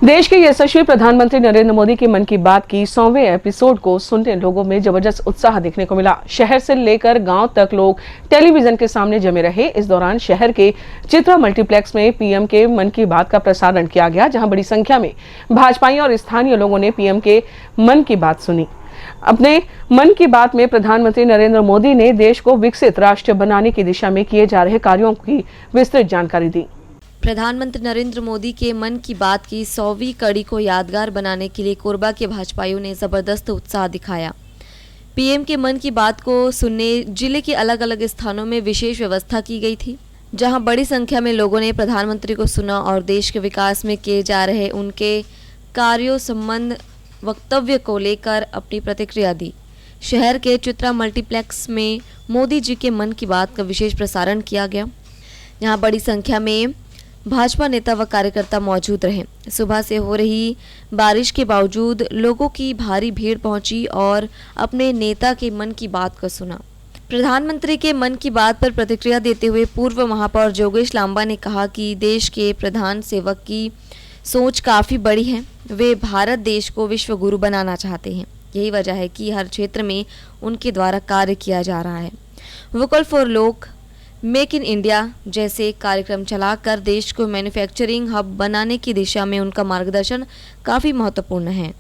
देश के यशस्वी प्रधानमंत्री नरेंद्र मोदी की मन की बात की 100वें एपिसोड को सुनने लोगों में जबरदस्त उत्साह देखने को मिला। शहर से लेकर गांव तक लोग टेलीविजन के सामने जमे रहे। इस दौरान शहर के चित्रा मल्टीप्लेक्स में पीएम के मन की बात का प्रसारण किया गया, जहां बड़ी संख्या में भाजपाई और स्थानीय लोगों ने पीएम के मन की बात सुनी। अपने मन की बात में प्रधानमंत्री नरेंद्र मोदी ने देश को विकसित राष्ट्र बनाने की दिशा में किए जा रहे कार्यों की विस्तृत जानकारी दी। प्रधानमंत्री नरेंद्र मोदी के मन की बात की 100वीं कड़ी को यादगार बनाने के लिए कोरबा के भाजपाइयों ने जबरदस्त उत्साह दिखाया। पीएम के मन की बात को सुनने जिले के अलग अलग स्थानों में विशेष व्यवस्था की गई थी, जहां बड़ी संख्या में लोगों ने प्रधानमंत्री को सुना और देश के विकास में किए जा रहे उनके कार्यों संबंध वक्तव्य को लेकर अपनी प्रतिक्रिया दी। शहर के चित्रा मल्टीप्लेक्स में मोदी जी के मन की बात का विशेष प्रसारण किया गया, जहां बड़ी संख्या में भाजपा नेता व कार्यकर्ता मौजूद रहे। सुबह से हो रही बारिश के बावजूद लोगों की भारी भीड़ पहुंची और अपने नेता के मन की बात को सुना। प्रधानमंत्री के मन की बात पर प्रतिक्रिया देते हुए पूर्व महापौर जोगेश लांबा ने कहा कि देश के प्रधान सेवक की सोच काफ़ी बड़ी है। वे भारत देश को विश्व गुरु बनाना चाहते हैं। यही वजह है कि हर क्षेत्र में उनके द्वारा कार्य किया जा रहा है। वोकल फॉर लोक, मेक इन इंडिया जैसे कार्यक्रम चलाकर देश को मैन्युफैक्चरिंग हब बनाने की दिशा में उनका मार्गदर्शन काफ़ी महत्वपूर्ण है।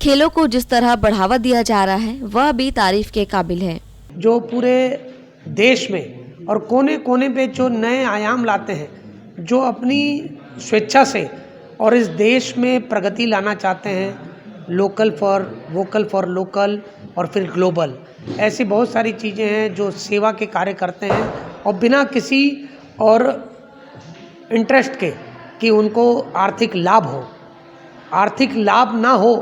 खेलों को जिस तरह बढ़ावा दिया जा रहा है वह भी तारीफ के काबिल है। जो पूरे देश में और कोने कोने पे जो नए आयाम लाते हैं, जो अपनी स्वेच्छा से और इस देश में प्रगति लाना चाहते हैं, वोकल फॉर लोकल और फिर ग्लोबल, ऐसी बहुत सारी चीज़ें हैं जो सेवा के कार्य करते हैं और बिना किसी और इंटरेस्ट के कि उनको आर्थिक लाभ ना हो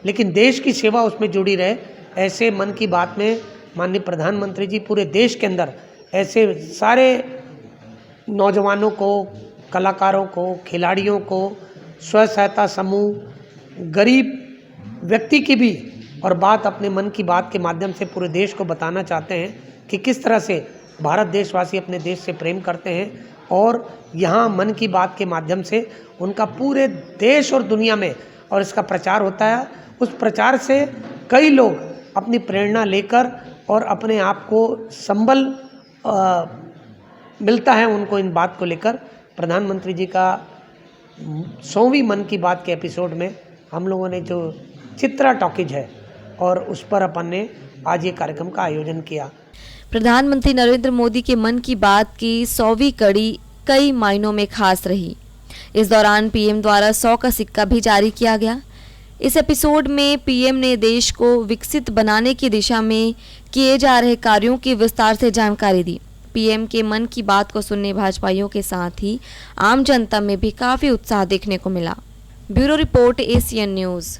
लेकिन देश की सेवा उसमें जुड़ी रहे। ऐसे मन की बात में माननीय प्रधानमंत्री जी पूरे देश के अंदर ऐसे सारे नौजवानों को, कलाकारों को, खिलाड़ियों को, स्व सहायता समूह, गरीब व्यक्ति की भी और बात अपने मन की बात के माध्यम से पूरे देश को बताना चाहते हैं कि किस तरह से भारत देशवासी अपने देश से प्रेम करते हैं और यहाँ मन की बात के माध्यम से उनका पूरे देश और दुनिया में और इसका प्रचार होता है। उस प्रचार से कई लोग अपनी प्रेरणा लेकर और अपने आप को संबल मिलता है उनको इन बात को लेकर। प्रधानमंत्री जी का 100वीं मन की बात के एपिसोड में हम लोगों ने जो चित्रा टॉकीज है और उस पर अपन ने आज ये कार्यक्रम का आयोजन किया। प्रधानमंत्री नरेंद्र मोदी के मन की बात की 100वीं कड़ी कई मायनों में खास रही। इस दौरान पीएम द्वारा 100 का सिक्का भी जारी किया गया। इस एपिसोड में पीएम ने देश को विकसित बनाने की दिशा में किए जा रहे कार्यों की विस्तार से जानकारी दी। पीएम के मन की बात को सुनने भाजपाइयों के साथ ही आम जनता में भी काफ़ी उत्साह देखने को मिला। Bureau report, Asian news.